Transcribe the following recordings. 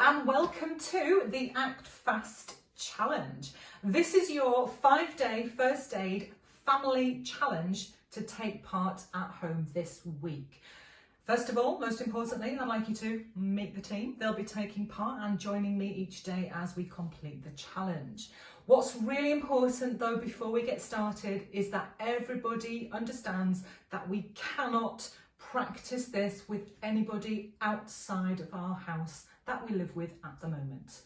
and welcome to the Act Fast Challenge. This is your 5-day first aid family challenge to take part at home this week. First of all, most importantly, I'd like you to meet the team. They'll be taking part and joining me each day as we complete the challenge. What's really important though before we get started is that everybody understands that we cannot practice this with anybody outside of our house that we live with at the moment.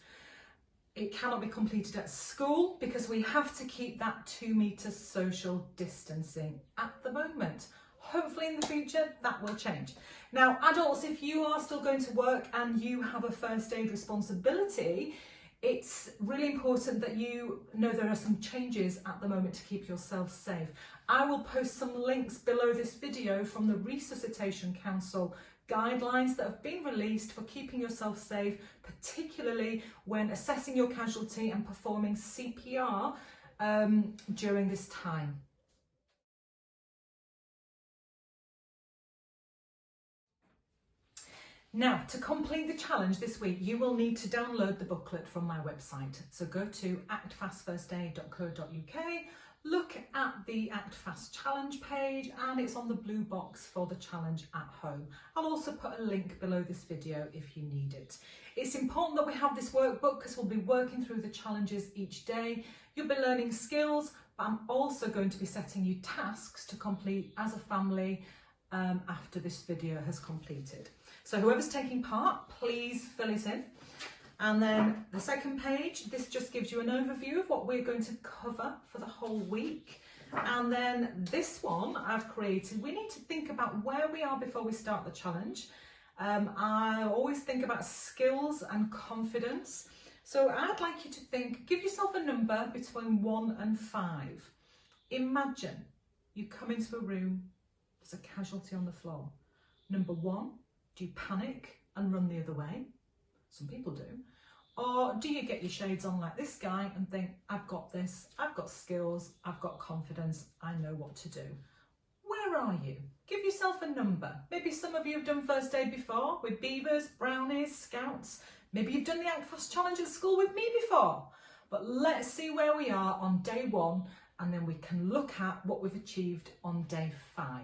It cannot be completed at school because we have to keep that 2 metre social distancing at the moment. Hopefully in the future that will change. Now adults, if you are still going to work and you have a first aid responsibility, it's really important that you know there are some changes at the moment to keep yourself safe. I will post some links below this video from the Resuscitation Council guidelines that have been released for keeping yourself safe, particularly when assessing your casualty and performing CPR during this time. Now, to complete the challenge this week, you will need to download the booklet from my website. So go to actfastfirstaid.co.uk, look at the Act Fast Challenge page, and it's on the blue box for the challenge at home. I'll also put a link below this video if you need it. It's important that we have this workbook because we'll be working through the challenges each day. You'll be learning skills, but I'm also going to be setting you tasks to complete as a family after this video has completed. So whoever's taking part, please fill it in. And then the second page, this just gives you an overview of what we're going to cover for the whole week. And then this one I've created, we need to think about where we are before we start the challenge. I always think about skills and confidence. So I'd like you to think, give yourself a number between 1 and 5. Imagine you come into a room, there's a casualty on the floor. Number 1, do you panic and run the other way? Some people do. Or do you get your shades on like this guy and think, I've got this, I've got skills, I've got confidence, I know what to do. Where are you? Give yourself a number. Maybe some of you have done first aid before with beavers, brownies, scouts. Maybe you've done the Act Fast Challenge at school with me before. But let's see where we are on day 1 and then we can look at what we've achieved on day 5.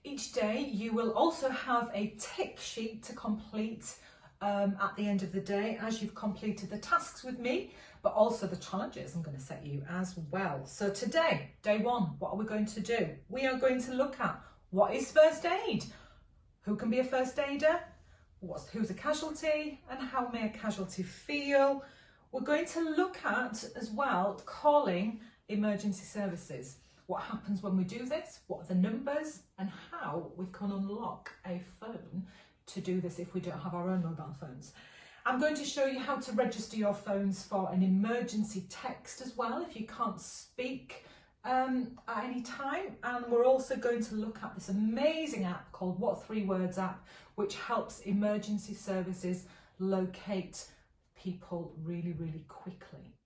Each day you will also have a tick sheet to complete at the end of the day as you've completed the tasks with me, but also the challenges I'm going to set you as well. So today, day 1, what are we going to do? We are going to look at what is first aid, who can be a first aider, who's a casualty, and how may a casualty feel. We're going to look at as well calling emergency services. What happens when we do this, what are the numbers, and how we can unlock a phone to do this if we don't have our own mobile phones. I'm going to show you how to register your phones for an emergency text as well if you can't speak at any time. And we're also going to look at this amazing app called What 3 Words app, which helps emergency services locate people really, really quickly.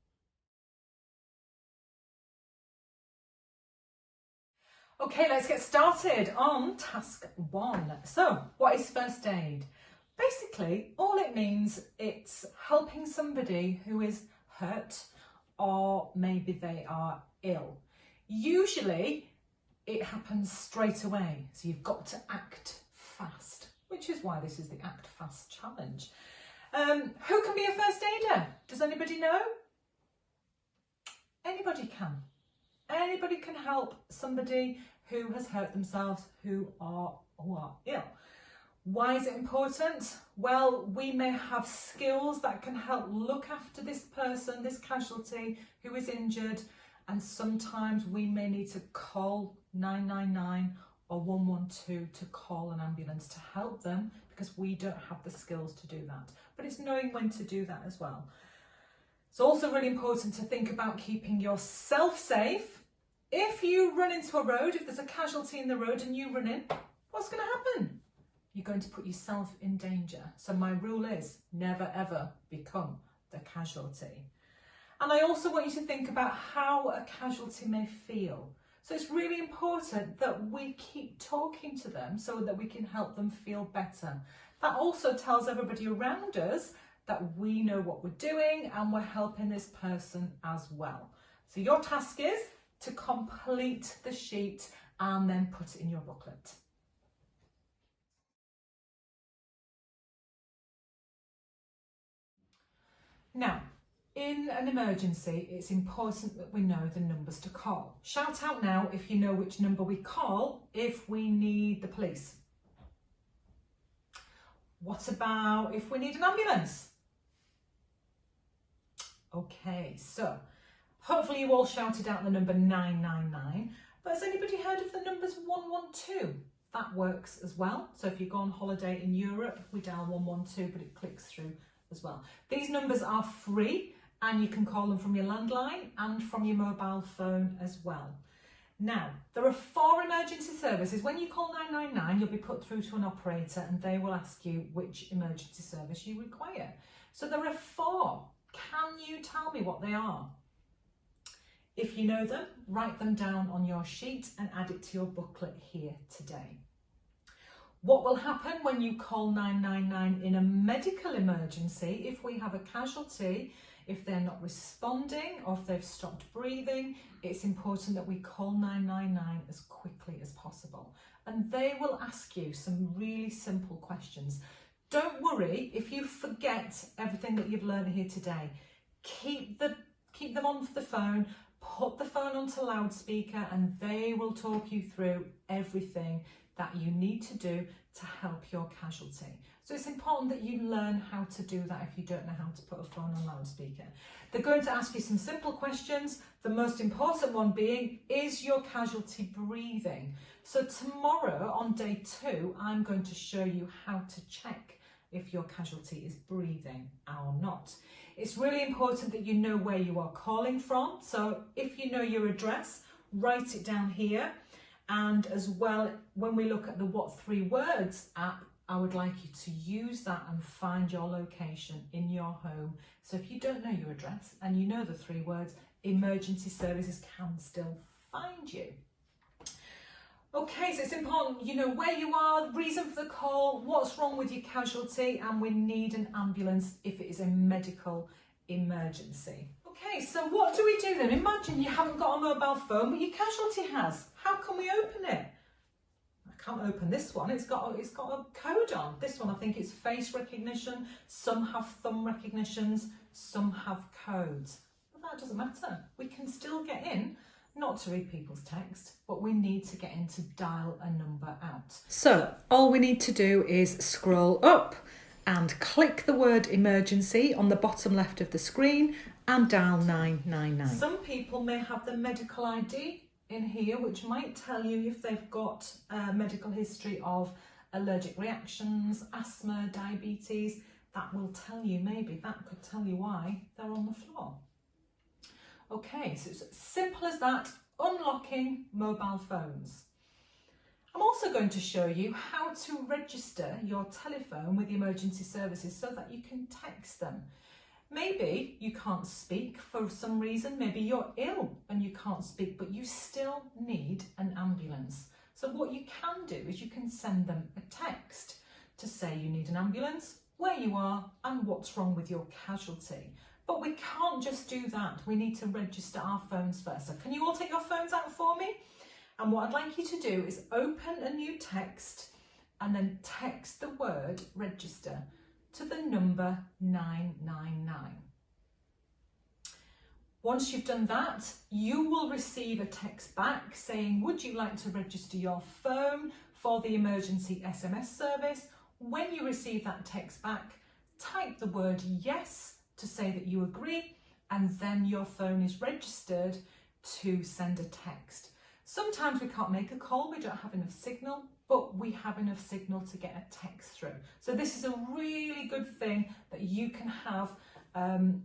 Okay, let's get started on task 1. So, what is first aid? Basically, all it means, it's helping somebody who is hurt or maybe they are ill. Usually, it happens straight away, so you've got to act fast, which is why this is the Act Fast Challenge. Who can be a first aider? Does anybody know? Anybody can. Anybody can help somebody who has hurt themselves, who are ill. Why is it important? Well, we may have skills that can help look after this person, this casualty who is injured, and sometimes we may need to call 999 or 112 to call an ambulance to help them because we don't have the skills to do that. But it's knowing when to do that as well. It's also really important to think about keeping yourself safe. If you run into a road, if there's a casualty in the road and you run in, what's going to happen? You're going to put yourself in danger. So my rule is never ever become the casualty. And I also want you to think about how a casualty may feel. So it's really important that we keep talking to them so that we can help them feel better. That also tells everybody around us that we know what we're doing and we're helping this person as well. So your task is to complete the sheet and then put it in your booklet. Now, in an emergency, it's important that we know the numbers to call. Shout out now if you know which number we call if we need the police. What about if we need an ambulance? Okay, so hopefully you all shouted out the number 999, but has anybody heard of the numbers 112? That works as well. So if you go on holiday in Europe, we dial 112, but it clicks through as well. These numbers are free and you can call them from your landline and from your mobile phone as well. Now, there are 4 emergency services. When you call 999, you'll be put through to an operator and they will ask you which emergency service you require. So there are 4. Can you tell me what they are? If you know them, write them down on your sheet and add it to your booklet here today. What will happen when you call 999 in a medical emergency? If we have a casualty, if they're not responding or if they've stopped breathing, it's important that we call 999 as quickly as possible. And they will ask you some really simple questions. Don't worry if you forget everything that you've learned here today. Keep them on the phone, put the phone onto loudspeaker, and they will talk you through everything that you need to do to help your casualty. So it's important that you learn how to do that if you don't know how to put a phone on loudspeaker. They're going to ask you some simple questions. The most important one being, is your casualty breathing? So tomorrow on day 2, I'm going to show you how to check if your casualty is breathing or not. It's really important that you know where you are calling from. So if you know your address, write it down here. And as well, when we look at the What 3 Words app, I would like you to use that and find your location in your home. So if you don't know your address and you know the 3 words, emergency services can still find you. Okay, so it's important you know where you are, reason for the call, what's wrong with your casualty, and we need an ambulance if it is a medical emergency. Okay, so what do we do then? Imagine you haven't got a mobile phone, but your casualty has. How can we open it? I can't open this one. It's got a code on. This one, I think it's face recognition. Some have thumb recognitions. Some have codes. But that doesn't matter. We can still get in, not to read people's text, but we need to get in to dial a number out. So all we need to do is scroll up and click the word emergency on the bottom left of the screen and dial 999. Some people may have the medical ID in here, which might tell you if they've got a medical history of allergic reactions, asthma, diabetes. That will tell you, maybe that could tell you why they're on the floor. Okay, so it's as simple as that, unlocking mobile phones. I'm also going to show you how to register your telephone with emergency services so that you can text them. Maybe you can't speak for some reason, maybe you're ill and you can't speak, but you still need an ambulance. So what you can do is you can send them a text to say you need an ambulance, where you are and what's wrong with your casualty. But we can't just do that, we need to register our phones first. So can you all take your phones out for me? And what I'd like you to do is open a new text and then text the word register to the number 999. Once you've done that, you will receive a text back saying, would you like to register your phone for the emergency SMS service? When you receive that text back, type the word yes to say that you agree, and then your phone is registered to send a text. Sometimes we can't make a call, we don't have enough signal, but we have enough signal to get a text through. So this is a really good thing that you can have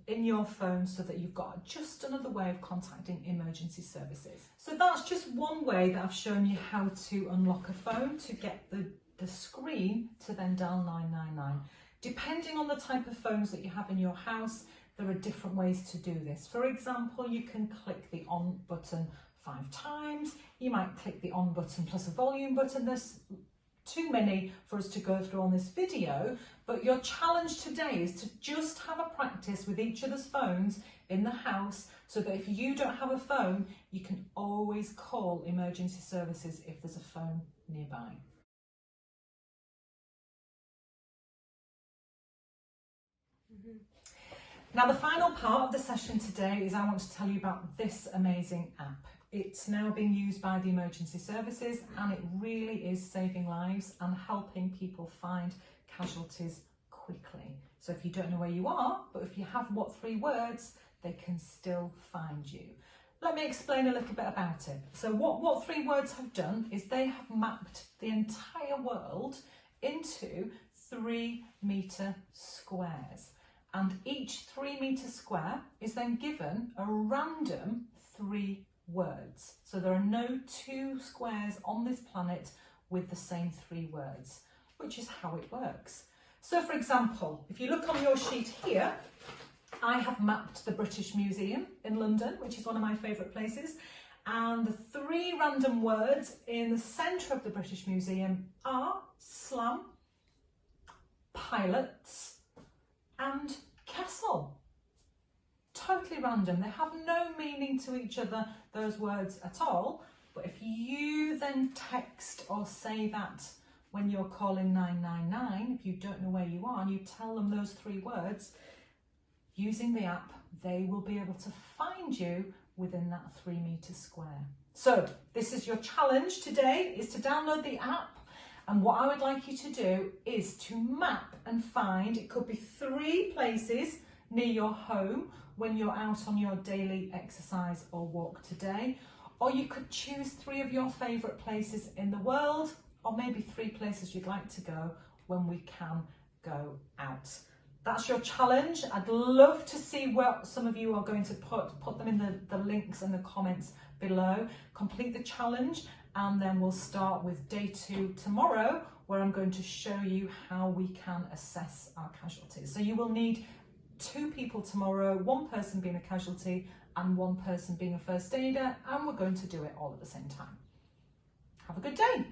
in your phone so that you've got just another way of contacting emergency services. So that's just one way that I've shown you how to unlock a phone to get the screen to then dial 999. Depending on the type of phones that you have in your house, there are different ways to do this. For example, you can click the on button 5 times. You might click the on button plus a volume button. There's too many for us to go through on this video, but your challenge today is to just have a practice with each other's phones in the house, so that if you don't have a phone, you can always call emergency services if there's a phone nearby. Now, the final part of the session today is I want to tell you about this amazing app. It's now being used by the emergency services, and it really is saving lives and helping people find casualties quickly. So if you don't know where you are, but if you have what 3 words, they can still find you. Let me explain a little bit about it. So what 3 words have done is they have mapped the entire world into 3-metre squares. And each 3-metre square is then given a random 3 words. So there are no 2 squares on this planet with the same 3 words, which is how it works. So for example, if you look on your sheet here, I have mapped the British Museum in London, which is one of my favourite places. And the 3 random words in the centre of the British Museum are slam, pilots, and castle. Totally random. They have no meaning to each other, those words at all. But if you then text or say that when you're calling 999, if you don't know where you are, and you tell them those 3 words, using the app, they will be able to find you within that 3-metre square. So this is your challenge today, is to download the app. And what I would like you to do is to map and find, it could be 3 places near your home when you're out on your daily exercise or walk today. Or you could choose 3 of your favourite places in the world, or maybe 3 places you'd like to go when we can go out. That's your challenge. I'd love to see what some of you are going to put them in the links and the comments below. Complete the challenge, and then we'll start with day 2 tomorrow, where I'm going to show you how we can assess our casualties. So you will need 2 people tomorrow, 1 person being a casualty and 1 person being a first aider, and we're going to do it all at the same time. Have a good day.